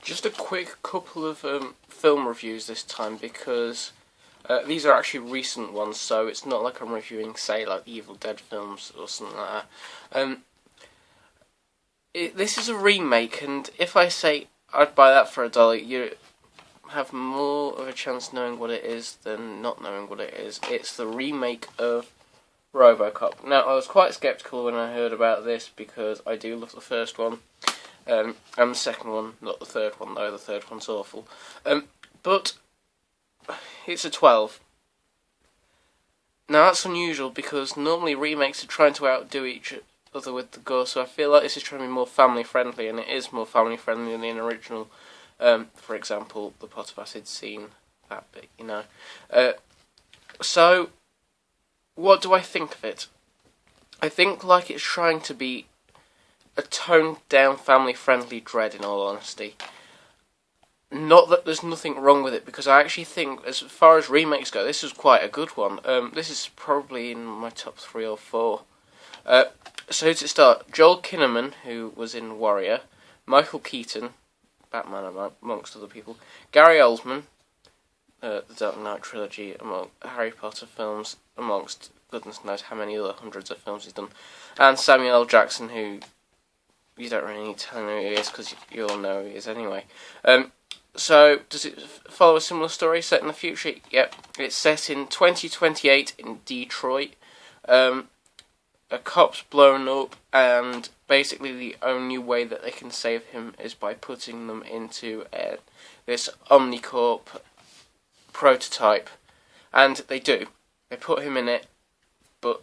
Just a quick couple of film reviews this time because these are actually recent ones, so it's not like I'm reviewing, say, like the Evil Dead films or something like that. This is a remake, and if I say I'd buy that for $1, you have more of a chance knowing what it is than not knowing what it is. It's the remake of Robocop. Now, I was quite sceptical when I heard about this because I do love the first one. And the second one, not the third one though, the third one's awful. But it's a 12. Now that's unusual because normally remakes are trying to outdo each other with the gore, so I feel like this is trying to be more family friendly, and it is more family friendly than the original. For example, the pot of acid scene, that bit, you know. So, what do I think of it? I think like it's trying to be a toned-down, family-friendly Dread, in all honesty. Not that there's nothing wrong with it, because I actually think, as far as remakes go, this is quite a good one. This is probably in my top 3 or 4. So to start, Joel Kinnaman, who was in Warrior, Michael Keaton, Batman amongst other people, Gary Oldman, the Dark Knight trilogy, among Harry Potter films, amongst goodness knows how many other hundreds of films he's done, and Samuel L. Jackson, who you don't really need to tell me who he is because you all know who he is anyway. So, does it follow a similar story set in the future? Yep. It's set in 2028 in Detroit. A cop's blown up, and basically the only way that they can save him is by putting them into this Omnicorp prototype. And they do. They put him in it, but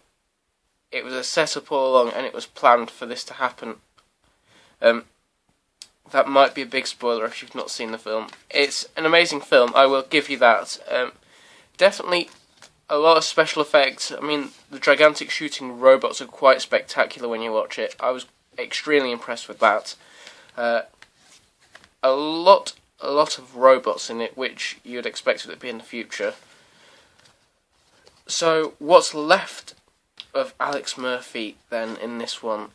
it was a setup all along, and it was planned for this to happen. That might be a big spoiler if you've not seen the film. It's an amazing film, I will give you that. Definitely a lot of special effects. I mean, the gigantic shooting robots are quite spectacular when you watch it. I was extremely impressed with that. A lot of robots in it, which you'd expect it to be in the future. So, what's left of Alex Murphy then in this one?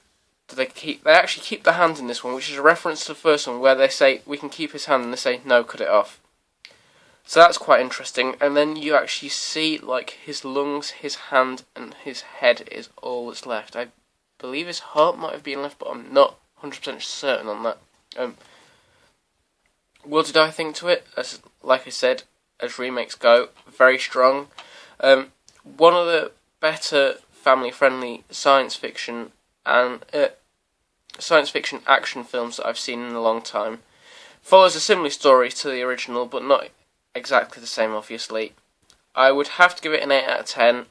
They actually keep the hand in this one, which is a reference to the first one, where they say, we can keep his hand, and they say, no, cut it off. So that's quite interesting, and then you actually see, like, his lungs, his hand, and his head is all that's left. I believe his heart might have been left, but I'm not 100% certain on that. What did I think to it? Like I said, as remakes go, very strong. One of the better family-friendly science fiction action films that I've seen in a long time. Follows a similar story to the original, but not exactly the same, obviously. I would have to give it an 8 out of 10.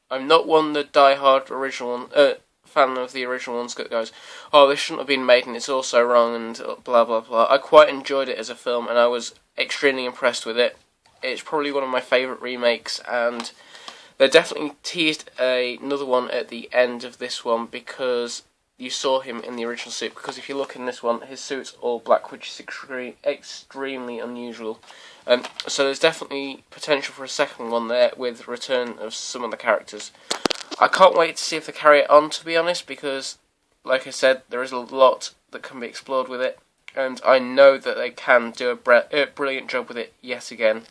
I'm not one the die-hard fan of the original ones that goes, oh, this shouldn't have been made and it's all so wrong and blah blah blah. I quite enjoyed it as a film, and I was extremely impressed with it. It's probably one of my favourite remakes, and they definitely teased another one at the end of this one because you saw him in the original suit. Because if you look in this one, his suit's all black, which is extremely unusual. So there's definitely potential for a second one there with return of some of the characters. I can't wait to see if they carry it on, to be honest, because, like I said, there is a lot that can be explored with it, and I know that they can do a brilliant job with it yet again.